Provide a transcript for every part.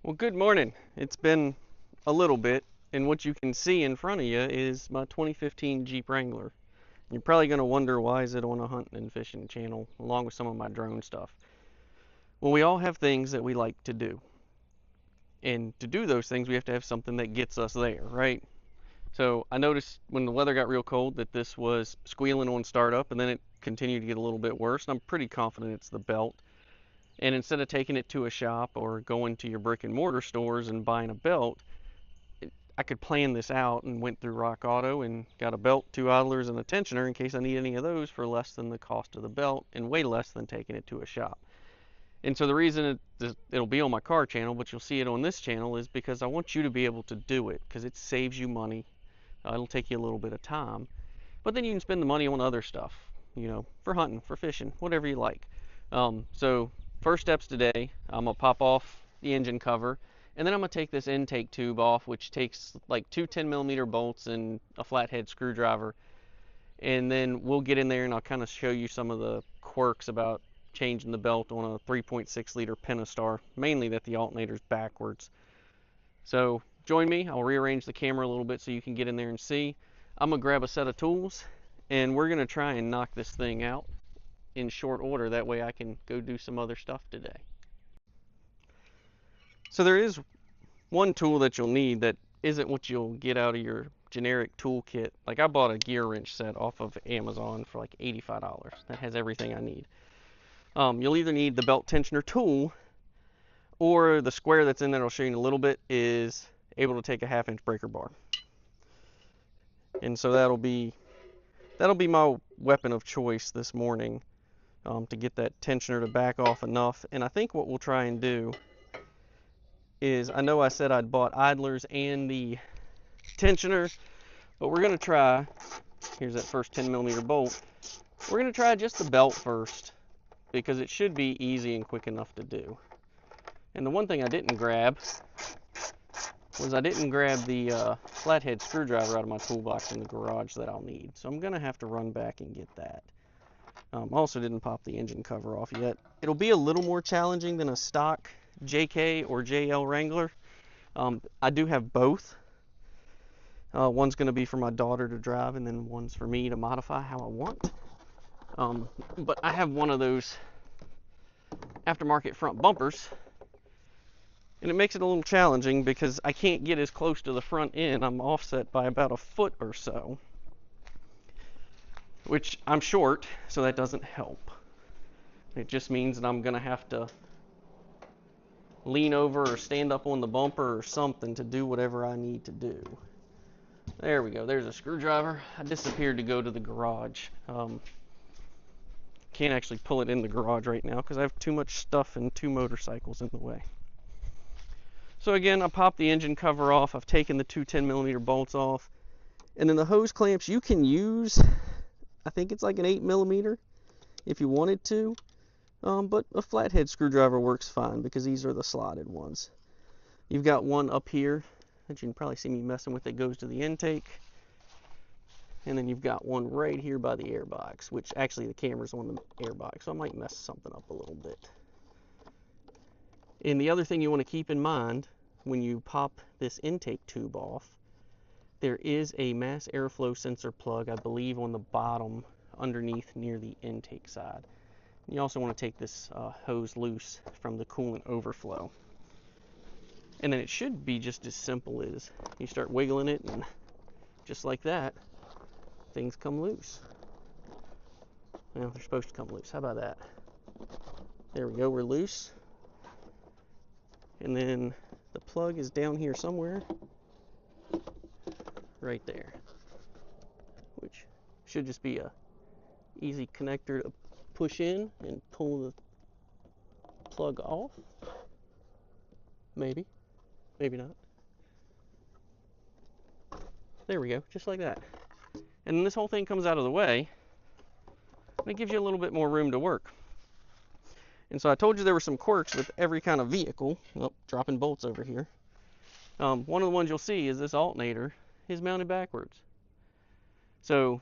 Well, good morning. It's been a little bit, and what you can see in front of you is my 2015 Jeep Wrangler. You're probably going to wonder why is it on a hunting and fishing channel along with some of my drone stuff. Well, we all have things that we like to do. And to do those things, we have to have something that gets us there, right? So I noticed when the weather got real cold that this was squealing on startup, and then it continued to get a little bit worse. And I'm pretty confident it's the belt. And instead of taking it to a shop or going to your brick and mortar stores and buying a belt, I could plan this out and went through Rock Auto and got a belt, two idlers, and a tensioner in case I need any of those for less than the cost of the belt and way less than taking it to a shop. And so the reason it'll be on my car channel, but you'll see it on this channel, is because I want you to be able to do it because it saves you money. It'll take you a little bit of time, but then you can spend the money on other stuff, for hunting, for fishing, whatever you like. So first steps today, I'm gonna pop off the engine cover, and then I'm gonna take this intake tube off, which takes like two 10mm bolts and a flathead screwdriver, and then we'll get in there and I'll kind of show you some of the quirks about changing the belt on a 3.6 liter Pentastar, mainly that the alternator's backwards. So join me, I'll rearrange the camera a little bit so you can get in there and see. I'm gonna grab a set of tools and we're gonna try and knock this thing out in short order. That way I can go do some other stuff today. So there is one tool that you'll need that isn't what you'll get out of your generic toolkit. Like I bought a gear wrench set off of Amazon for like $85. That has everything I need. You'll either need the belt tensioner tool, or the square that's in there, I'll show you in a little bit, is able to take a 1/2 inch breaker bar. And so that'll be my weapon of choice this morning, to get that tensioner to back off enough. And I think what we'll try and do is, I know I said I'd bought idlers and the tensioner, but we're going to try, here's that first 10mm bolt, we're going to try just the belt first because it should be easy and quick enough to do. And the one thing I didn't grab was I didn't grab the flathead screwdriver out of my toolbox in the garage that I'll need. So I'm going to have to run back and get that. Also didn't pop the engine cover off yet. It'll be a little more challenging than a stock JK or JL Wrangler. I do have both. One's going to be for my daughter to drive, and then one's for me to modify how I want. But I have one of those aftermarket front bumpers, and it makes it a little challenging because I can't get as close to the front end. I'm offset by about a foot or so, which I'm short, so that doesn't help. It just means that I'm going to have to lean over or stand up on the bumper or something to do whatever I need to do. There we go. There's a screwdriver. I disappeared to go to the garage. Can't actually pull it in the garage right now because I have too much stuff and two motorcycles in the way. So again, I popped the engine cover off. I've taken the two 10mm bolts off. And then the hose clamps you can use, I think it's like an 8mm if you wanted to. But a flathead screwdriver works fine because these are the slotted ones. You've got one up here that you can probably see me messing with that goes to the intake. And then you've got one right here by the airbox, which actually the camera's on the airbox, so I might mess something up a little bit. And the other thing you want to keep in mind when you pop this intake tube off, there is a mass airflow sensor plug, I believe, on the bottom underneath near the intake side. You also want to take this hose loose from the coolant overflow. And then it should be just as simple as you start wiggling it, and just like that, things come loose. Well, they're supposed to come loose. How about that? There we go, we're loose. And then the plug is down here somewhere, right there, which should just be a easy connector to push in and pull the plug off. Maybe not. There we go, just like that. And then this whole thing comes out of the way, and it gives you a little bit more room to work. And so I told you there were some quirks with every kind of vehicle. Oh, dropping bolts over here. One of the ones you'll see is this alternator is mounted backwards. So,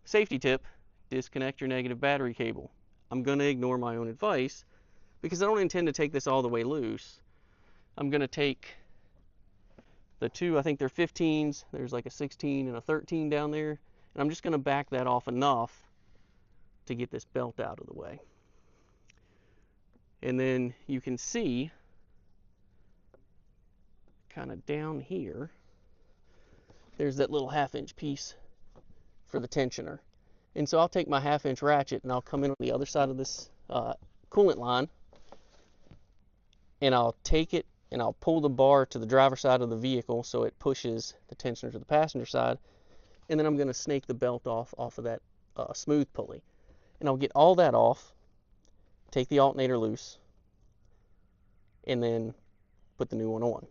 safety tip, disconnect your negative battery cable. I'm going to ignore my own advice because I don't intend to take this all the way loose. I'm going to take the two, I think they're 15s. There's like a 16 and a 13 down there. And I'm just going to back that off enough to get this belt out of the way. And then you can see kind of down here, there's that little 1/2-inch piece for the tensioner. And so I'll take my 1/2-inch ratchet and I'll come in on the other side of this coolant line, and I'll take it and I'll pull the bar to the driver's side of the vehicle so it pushes the tensioner to the passenger side. And then I'm going to snake the belt off of that smooth pulley. And I'll get all that off, take the alternator loose, and then put the new one on.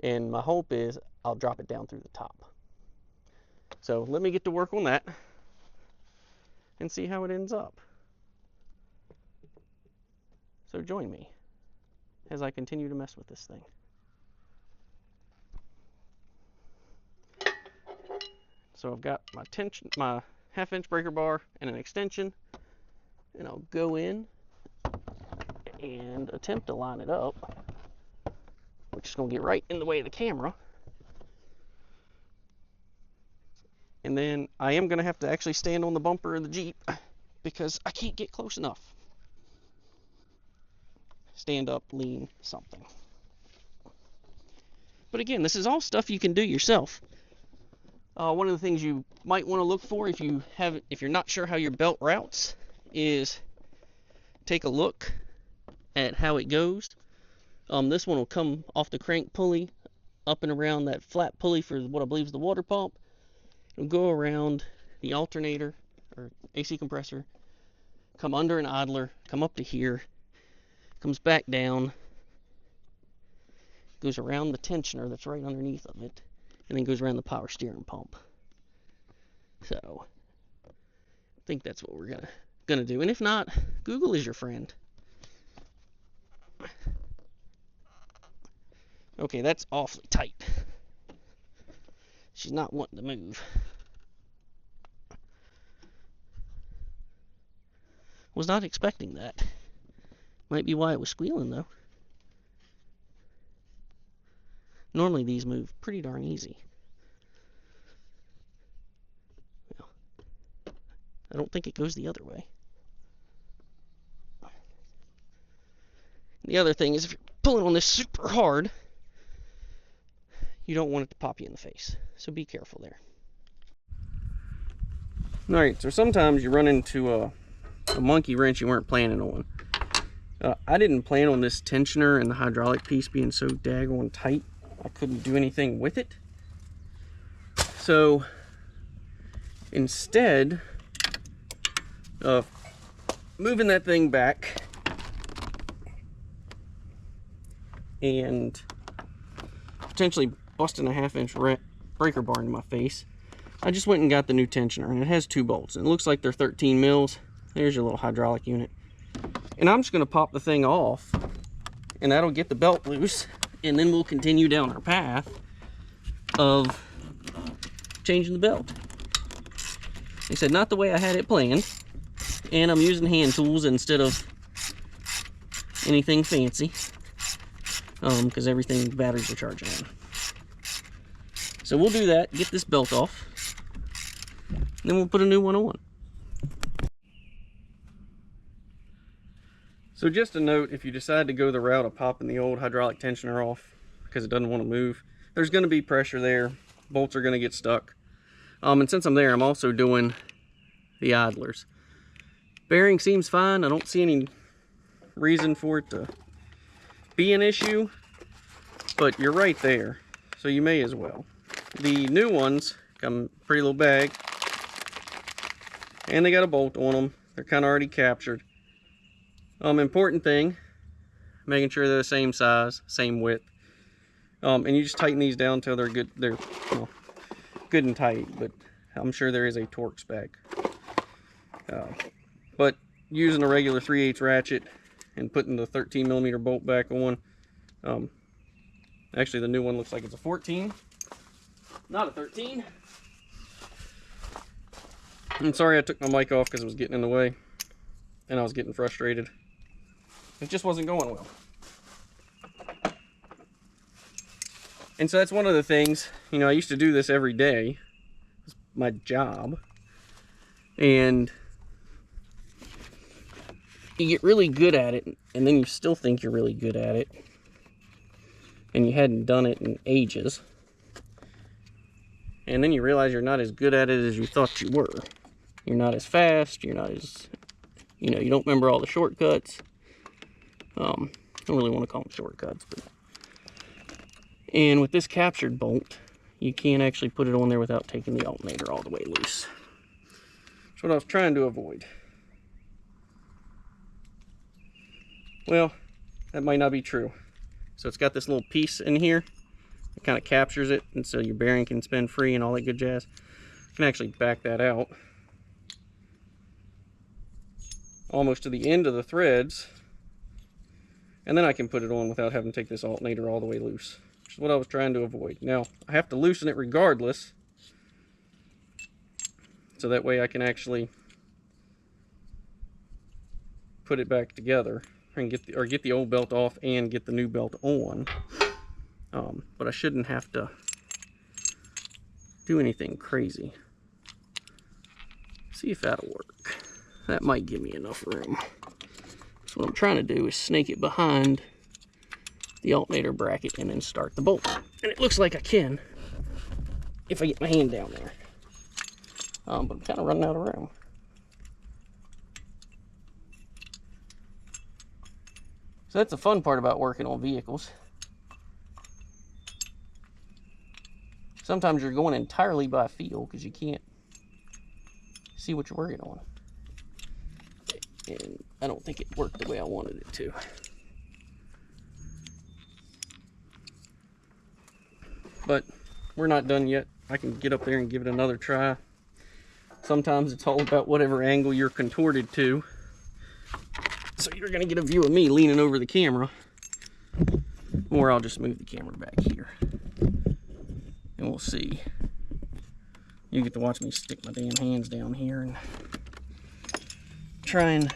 And my hope is I'll drop it down through the top. So let me get to work on that and see how it ends up. So join me as I continue to mess with this thing. So I've got my 1/2-inch breaker bar and an extension, and I'll go in and attempt to line it up, which is going to get right in the way of the camera. And then I am going to have to actually stand on the bumper of the Jeep because I can't get close enough. Stand up, lean, something. But again, this is all stuff you can do yourself. One of the things you might want to look for if you're not sure how your belt routes is take a look at how it goes. This one will come off the crank pulley up and around that flat pulley for what I believe is the water pump. It'll go around the alternator or AC compressor, come under an idler, come up to here, comes back down, goes around the tensioner that's right underneath of it, and then goes around the power steering pump. So I think that's what we're gonna do. And if not, Google is your friend. Okay, that's awfully tight. She's not wanting to move. Was not expecting that. Might be why it was squealing though. Normally these move pretty darn easy. Well, I don't think it goes the other way. The other thing is if you're pulling on this super hard, you don't want it to pop you in the face. So be careful there. Alright, so sometimes you run into a monkey wrench you weren't planning on. I didn't plan on this tensioner and the hydraulic piece being so daggone tight I couldn't do anything with it. So instead of moving that thing back and potentially busting a 1/2-inch breaker bar into my face, I just went and got the new tensioner, and it has 2 bolts, and it looks like they're 13 mils. There's your little hydraulic unit. And I'm just going to pop the thing off, and that'll get the belt loose, and then we'll continue down our path of changing the belt. Like I said, not the way I had it planned, and I'm using hand tools instead of anything fancy, because everything batteries are charging on. So we'll do that, get this belt off, and then we'll put a new one on. So just a note, if you decide to go the route of popping the old hydraulic tensioner off because it doesn't want to move, there's going to be pressure there. Bolts are going to get stuck. And since I'm there, I'm also doing the idlers. Bearing seems fine. I don't see any reason for it to be an issue, but you're right there, so you may as well. The new ones come in a pretty little bag, and they got a bolt on them. They're kind of already captured. Important thing, making sure they're the same size, same width, and you just tighten these down until they're good. They're good and tight, but I'm sure there is a torque spec. But using a regular 3/8 ratchet and putting the 13mm bolt back on, actually the new one looks like it's a 14, not a 13. I'm sorry I took my mic off because it was getting in the way and I was getting frustrated. It just wasn't going well. And so that's one of the things, you know, I used to do this every day. It's my job. And you get really good at it, and then you still think you're really good at it. And you hadn't done it in ages. And then you realize you're not as good at it as you thought you were. You're not as fast, you're not as, you know, you don't remember all the shortcuts. I don't really want to call them shortcuts, but. And with this captured bolt, you can't actually put it on there without taking the alternator all the way loose. That's what I was trying to avoid. Well, that might not be true. So it's got this little piece in here that kind of captures it, and so your bearing can spin free and all that good jazz. You can actually back that out almost to the end of the threads, and then I can put it on without having to take this alternator all the way loose, which is what I was trying to avoid. Now, I have to loosen it regardless, so that way I can actually put it back together and get the old belt off and get the new belt on. But I shouldn't have to do anything crazy. See if that'll work. That might give me enough room. So what I'm trying to do is snake it behind the alternator bracket and then start the bolt. And it looks like I can if I get my hand down there. But I'm kind of running out of room. So that's the fun part about working on vehicles. Sometimes you're going entirely by feel because you can't see what you're working on. And I don't think it worked the way I wanted it to. But we're not done yet. I can get up there and give it another try. Sometimes it's all about whatever angle you're contorted to. So you're going to get a view of me leaning over the camera. Or I'll just move the camera back here. And we'll see. You get to watch me stick my damn hands down here and try and...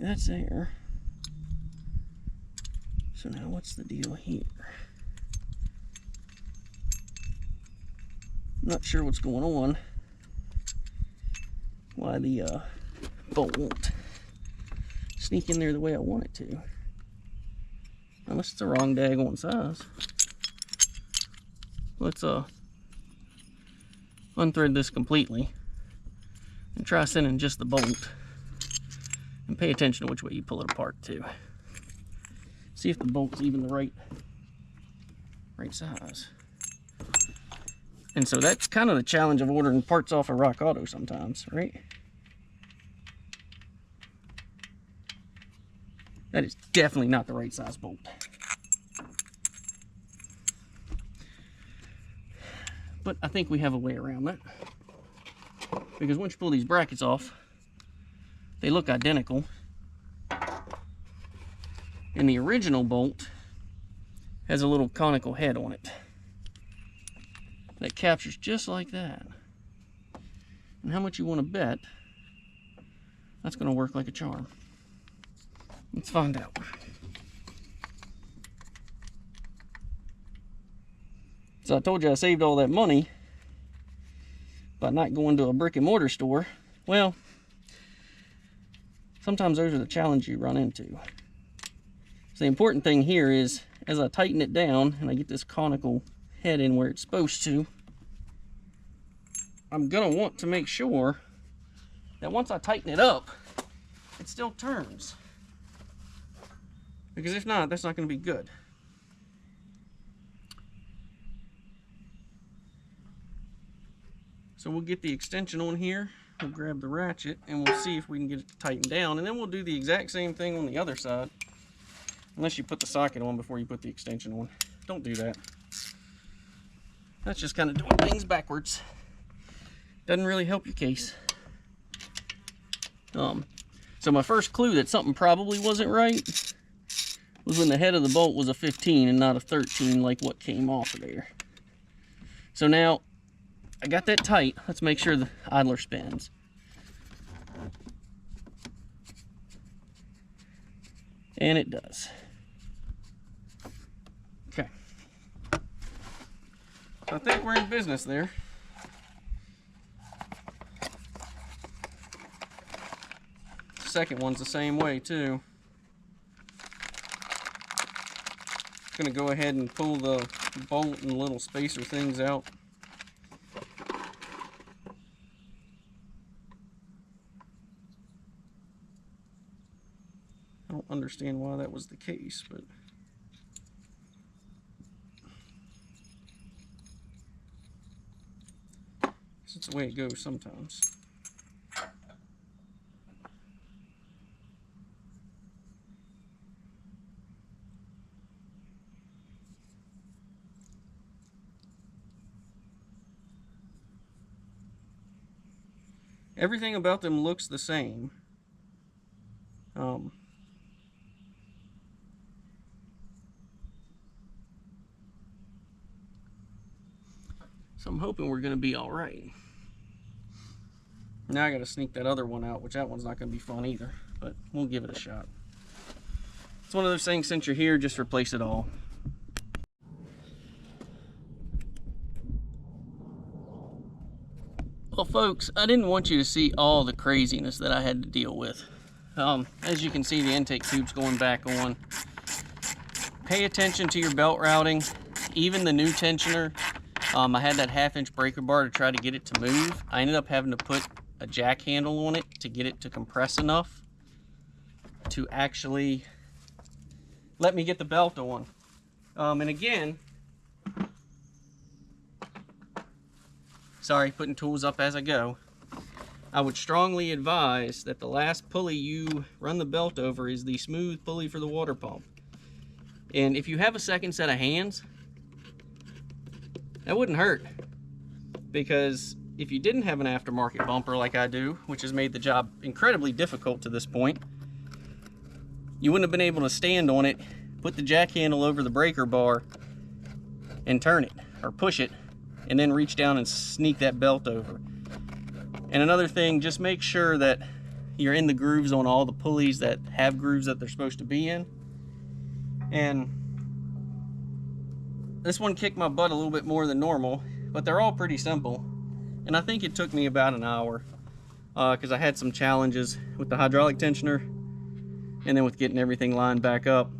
That's there. So now what's the deal here? I'm not sure what's going on. Why the bolt won't sneak in there the way I want it to. Unless it's the wrong daggone size. Let's unthread this completely and try sending just the bolt, and pay attention to which way you pull it apart too. See if the bolt's even the right size. And so that's kind of the challenge of ordering parts off of Rock Auto sometimes, right? That is definitely not the right size bolt. But I think we have a way around that. Because once you pull these brackets off, they look identical. And the original bolt has a little conical head on it that captures just like that. And how much you want to bet that's going to work like a charm? Let's find out. So I told you I saved all that money by not going to a brick and mortar store. Well, sometimes those are the challenges you run into. So the important thing here is, as I tighten it down and I get this conical head in where it's supposed to, I'm gonna want to make sure that once I tighten it up, it still turns. Because if not, that's not gonna be good. So we'll get the extension on here, we'll grab the ratchet, and we'll see if we can get it to tighten down, and then we'll do the exact same thing on the other side. Unless you put the socket on before you put the extension on. Don't do that. That's just kind of doing things backwards. Doesn't really help your case. So my first clue that something probably wasn't right was when the head of the bolt was a 15 and not a 13 like what came off of there. So now I got that tight. Let's make sure the idler spins. And it does. So I think we're in business there. Second one's the same way too. Gonna go ahead and pull the bolt and little spacer things out. I don't understand why that was the case, but it's the way it goes sometimes. Everything about them looks the same. So I'm hoping we're going to be all right. Now I got to sneak that other one out, which that one's not going to be fun either, but we'll give it a shot. It's one of those things, since you're here, just replace it all. Well, folks, I didn't want you to see all the craziness that I had to deal with. As you can see, the intake tube's going back on. Pay attention to your belt routing, even the new tensioner. I had that 1/2-inch breaker bar to try to get it to move. I ended up having to put a jack handle on it to get it to compress enough to actually let me get the belt on. And again, sorry, putting tools up as I go. I would strongly advise that the last pulley you run the belt over is the smooth pulley for the water pump. And if you have a second set of hands, that wouldn't hurt, because if you didn't have an aftermarket bumper like I do, which has made the job incredibly difficult to this point, you wouldn't have been able to stand on it, put the jack handle over the breaker bar, and turn it, or push it, and then reach down and sneak that belt over. And another thing, just make sure that you're in the grooves on all the pulleys that have grooves that they're supposed to be in. And this one kicked my butt a little bit more than normal, but they're all pretty simple. And I think it took me about an hour, because I had some challenges with the hydraulic tensioner and then with getting everything lined back up.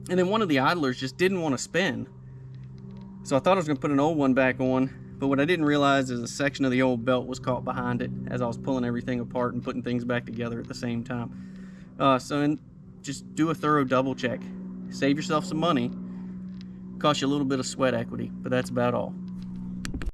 And then one of the idlers just didn't want to spin. So I thought I was going to put an old one back on, but what I didn't realize is a section of the old belt was caught behind it as I was pulling everything apart and putting things back together at the same time. Just do a thorough double check. Save yourself some money. Cost you a little bit of sweat equity, but that's about all.